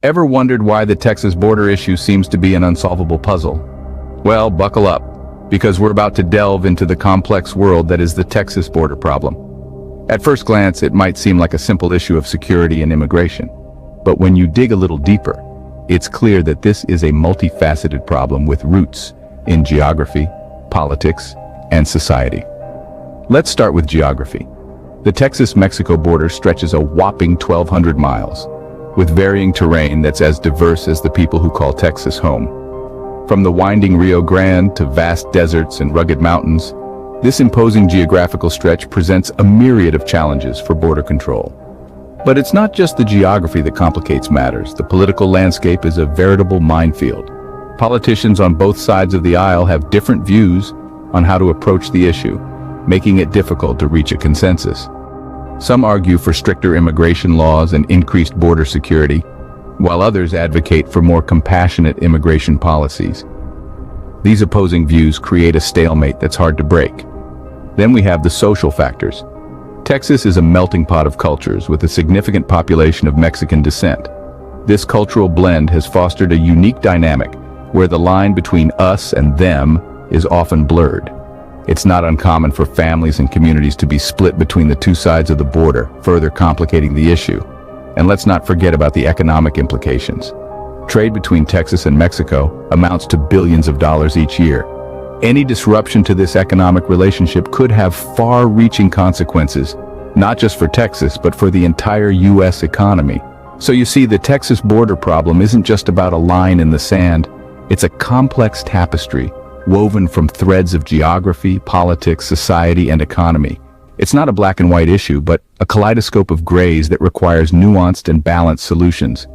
Ever wondered why the Texas border issue seems to be an unsolvable puzzle? Well, buckle up, because we're about to delve into the complex world that is the Texas border problem. At first glance, it might seem like a simple issue of security and immigration. But when you dig a little deeper, it's clear that this is a multifaceted problem with roots in geography, politics, and society. Let's start with geography. The Texas-Mexico border stretches a whopping 1,200 miles, with varying terrain that's as diverse as the people who call Texas home. From the winding Rio Grande to vast deserts and rugged mountains, this imposing geographical stretch presents a myriad of challenges for border control. But it's not just the geography that complicates matters. The political landscape is a veritable minefield. Politicians on both sides of the aisle have different views on how to approach the issue, making it difficult to reach a consensus. Some argue for stricter immigration laws and increased border security, while others advocate for more compassionate immigration policies. These opposing views create a stalemate that's hard to break. Then we have the social factors. Texas is a melting pot of cultures with a significant population of Mexican descent. This cultural blend has fostered a unique dynamic where the line between us and them is often blurred. It's not uncommon for families and communities to be split between the two sides of the border, further complicating the issue. And let's not forget about the economic implications. Trade between Texas and Mexico amounts to billions of dollars each year. Any disruption to this economic relationship could have far-reaching consequences, not just for Texas, but for the entire U.S. economy. So you see, the Texas border problem isn't just about a line in the sand. It's a complex tapestry woven from threads of geography, politics, society, and economy. It's not a black and white issue, but a kaleidoscope of grays that requires nuanced and balanced solutions.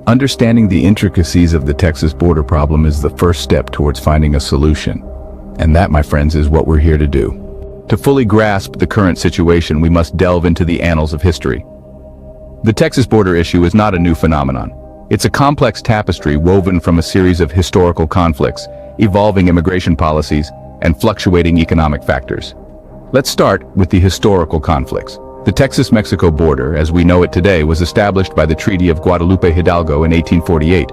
Understanding the intricacies of the Texas border problem is the first step towards finding a solution. And that, my friends, is what we're here to do. To fully grasp the current situation, we must delve into the annals of history. The Texas border issue is not a new phenomenon. It's a complex tapestry woven from a series of historical conflicts, evolving immigration policies, and fluctuating economic factors. Let's start with the historical conflicts. The Texas-Mexico border, as we know it today, was established by the Treaty of Guadalupe Hidalgo in 1848,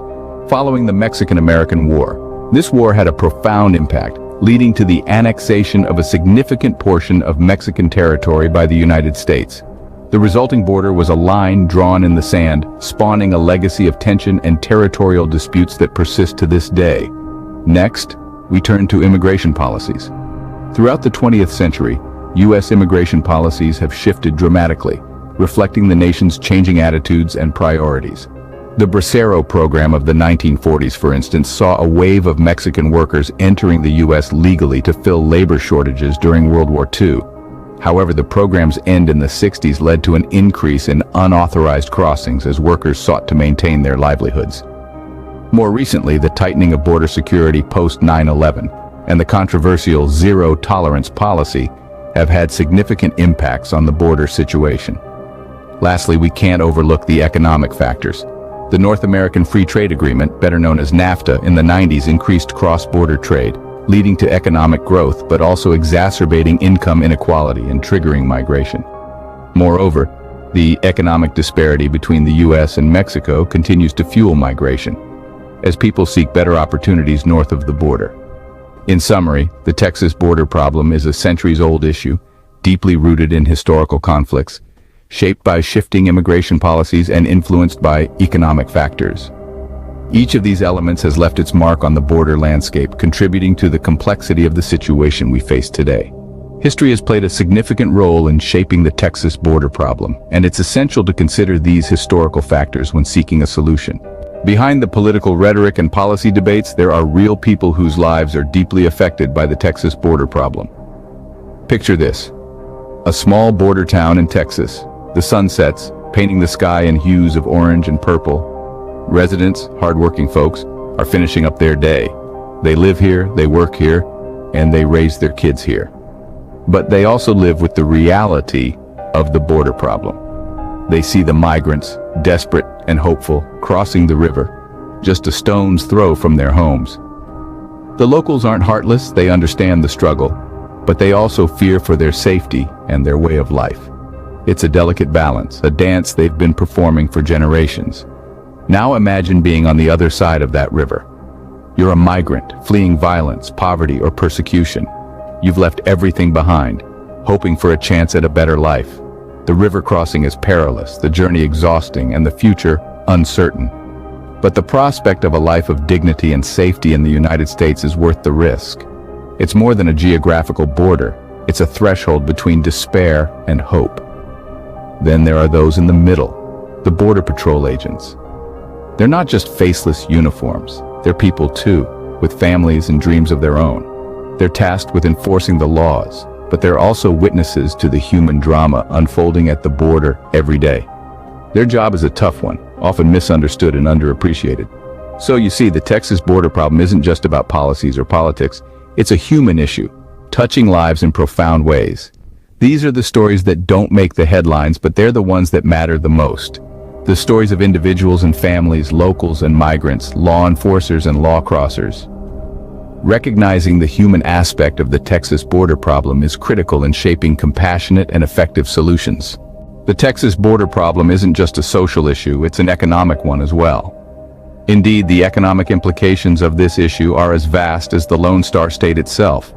following the Mexican-American War. This war had a profound impact, leading to the annexation of a significant portion of Mexican territory by the United States. The resulting border was a line drawn in the sand, spawning a legacy of tension and territorial disputes that persist to this day. Next, we turn to immigration policies. Throughout the 20th century, U.S. immigration policies have shifted dramatically, reflecting the nation's changing attitudes and priorities. The Bracero program of the 1940s, for instance, saw a wave of Mexican workers entering the U.S. legally to fill labor shortages during World War II. However, the program's end in the 60s led to an increase in unauthorized crossings as workers sought to maintain their livelihoods. More recently, the tightening of border security post 9/11 and the controversial zero-tolerance policy have had significant impacts on the border situation. Lastly, we can't overlook the economic factors. The North American Free Trade Agreement, better known as NAFTA, in the 90s increased cross-border trade, leading to economic growth but also exacerbating income inequality and triggering migration. Moreover, the economic disparity between the U.S. and Mexico continues to fuel migration, as people seek better opportunities north of the border. In summary, the Texas border problem is a centuries-old issue, deeply rooted in historical conflicts, shaped by shifting immigration policies and influenced by economic factors. Each of these elements has left its mark on the border landscape, contributing to the complexity of the situation we face today. History has played a significant role in shaping the Texas border problem, and it's essential to consider these historical factors when seeking a solution. Behind the political rhetoric and policy debates, there are real people whose lives are deeply affected by the Texas border problem. Picture this: a small border town in Texas. The sun sets, painting the sky in hues of orange and purple. Residents, hardworking folks, are finishing up their day. They live here, they work here, and they raise their kids here. But they also live with the reality of the border problem. They see the migrants, desperate and hopeful, crossing the river, just a stone's throw from their homes. The locals aren't heartless, they understand the struggle, but they also fear for their safety and their way of life. It's a delicate balance, a dance they've been performing for generations. Now imagine being on the other side of that river. You're a migrant, fleeing violence, poverty, or persecution. You've left everything behind, hoping for a chance at a better life. The river crossing is perilous, the journey exhausting, and the future uncertain. But the prospect of a life of dignity and safety in the United States is worth the risk. It's more than a geographical border. It's a threshold between despair and hope. Then there are those in the middle, the Border Patrol agents. They're not just faceless uniforms. They're people too, with families and dreams of their own. They're tasked with enforcing the laws, but they're also witnesses to the human drama unfolding at the border every day. Their job is a tough one, often misunderstood and underappreciated. So you see, the Texas border problem isn't just about policies or politics. It's a human issue, touching lives in profound ways. These are the stories that don't make the headlines, but they're the ones that matter the most. The stories of individuals and families, locals and migrants, law enforcers and law crossers. Recognizing the human aspect of the Texas border problem is critical in shaping compassionate and effective solutions. The Texas border problem isn't just a social issue, it's an economic one as well. Indeed, the economic implications of this issue are as vast as the Lone Star State itself.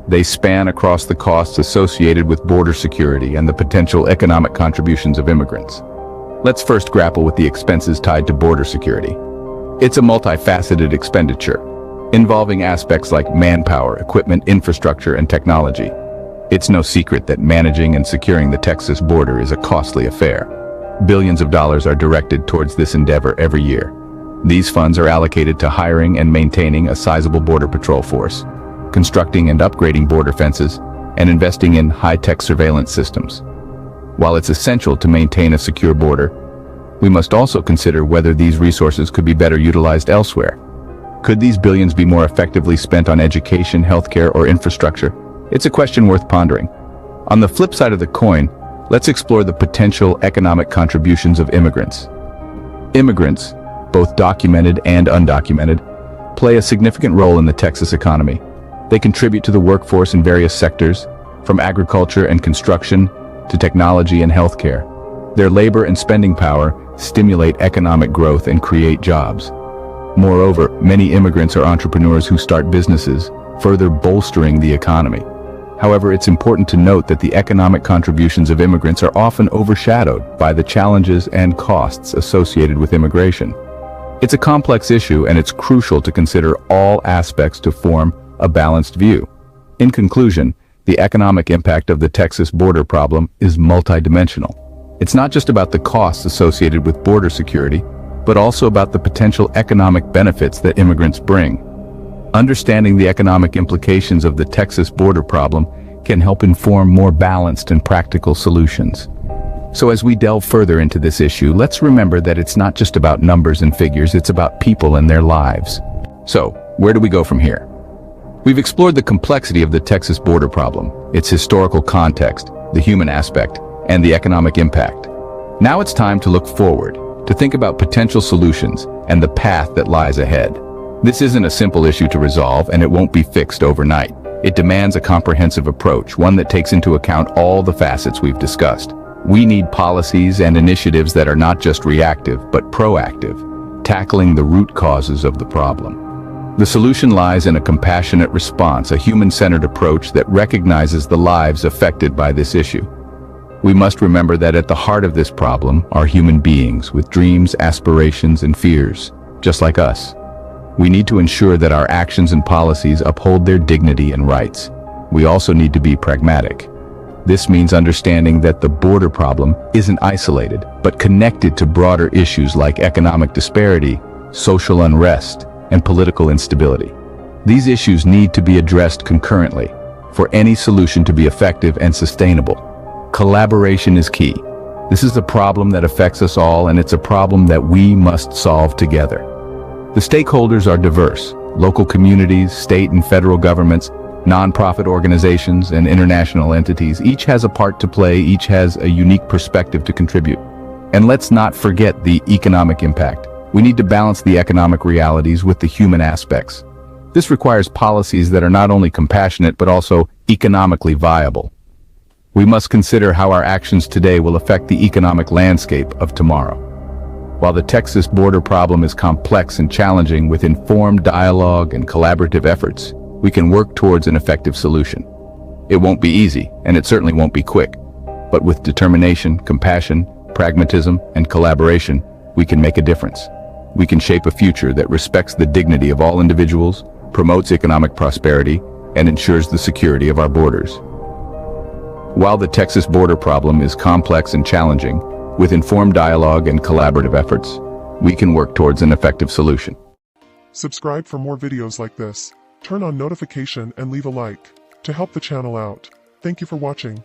They span across the costs associated with border security and the potential economic contributions of immigrants. Let's first grapple with the expenses tied to border security. It's a multifaceted expenditure, involving aspects like manpower, equipment, infrastructure, and technology. It's no secret that managing and securing the Texas border is a costly affair. Billions of dollars are directed towards this endeavor every year. These funds are allocated to hiring and maintaining a sizable border patrol force, constructing and upgrading border fences, and investing in high-tech surveillance systems. While it's essential to maintain a secure border, we must also consider whether these resources could be better utilized elsewhere. Could these billions be more effectively spent on education, healthcare, or infrastructure? It's a question worth pondering. On the flip side of the coin, let's explore the potential economic contributions of immigrants. Immigrants, both documented and undocumented, play a significant role in the Texas economy. They contribute to the workforce in various sectors, from agriculture and construction to technology and healthcare. Their labor and spending power stimulate economic growth and create jobs. Moreover, many immigrants are entrepreneurs who start businesses, further bolstering the economy. However, it's important to note that the economic contributions of immigrants are often overshadowed by the challenges and costs associated with immigration. It's a complex issue, and it's crucial to consider all aspects to form a balanced view. In conclusion, the economic impact of the Texas border problem is multidimensional. It's not just about the costs associated with border security, but also about the potential economic benefits that immigrants bring. Understanding the economic implications of the Texas border problem can help inform more balanced and practical solutions. So as we delve further into this issue, let's remember that it's not just about numbers and figures, it's about people and their lives. So, where do we go from here? We've explored the complexity of the Texas border problem, its historical context, the human aspect, and the economic impact. Now it's time to look forward, to think about potential solutions and the path that lies ahead. This isn't a simple issue to resolve, and it won't be fixed overnight. It demands a comprehensive approach, one that takes into account all the facets we've discussed. We need policies and initiatives that are not just reactive, but proactive, tackling the root causes of the problem. The solution lies in a compassionate response, a human-centered approach that recognizes the lives affected by this issue. We must remember that at the heart of this problem are human beings with dreams, aspirations, and fears, just like us. We need to ensure that our actions and policies uphold their dignity and rights. We also need to be pragmatic. This means understanding that the border problem isn't isolated, but connected to broader issues like economic disparity, social unrest, and political instability. These issues need to be addressed concurrently for any solution to be effective and sustainable. Collaboration is key. This is a problem that affects us all, and it's a problem that we must solve together. The stakeholders are diverse: local communities, state and federal governments, nonprofit organizations, and international entities. Each has a part to play, each has a unique perspective to contribute. And let's not forget the economic impact. We need to balance the economic realities with the human aspects. This requires policies that are not only compassionate but also economically viable. We must consider how our actions today will affect the economic landscape of tomorrow. While the Texas border problem is complex and challenging, with informed dialogue and collaborative efforts, we can work towards an effective solution. It won't be easy, and it certainly won't be quick. But with determination, compassion, pragmatism, and collaboration, we can make a difference. We can shape a future that respects the dignity of all individuals, promotes economic prosperity, and ensures the security of our borders. While the Texas border problem is complex and challenging, with informed dialogue and collaborative efforts, we can work towards an effective solution. Subscribe for more videos like this. Turn on notification and leave a like to help the channel out. Thank you for watching.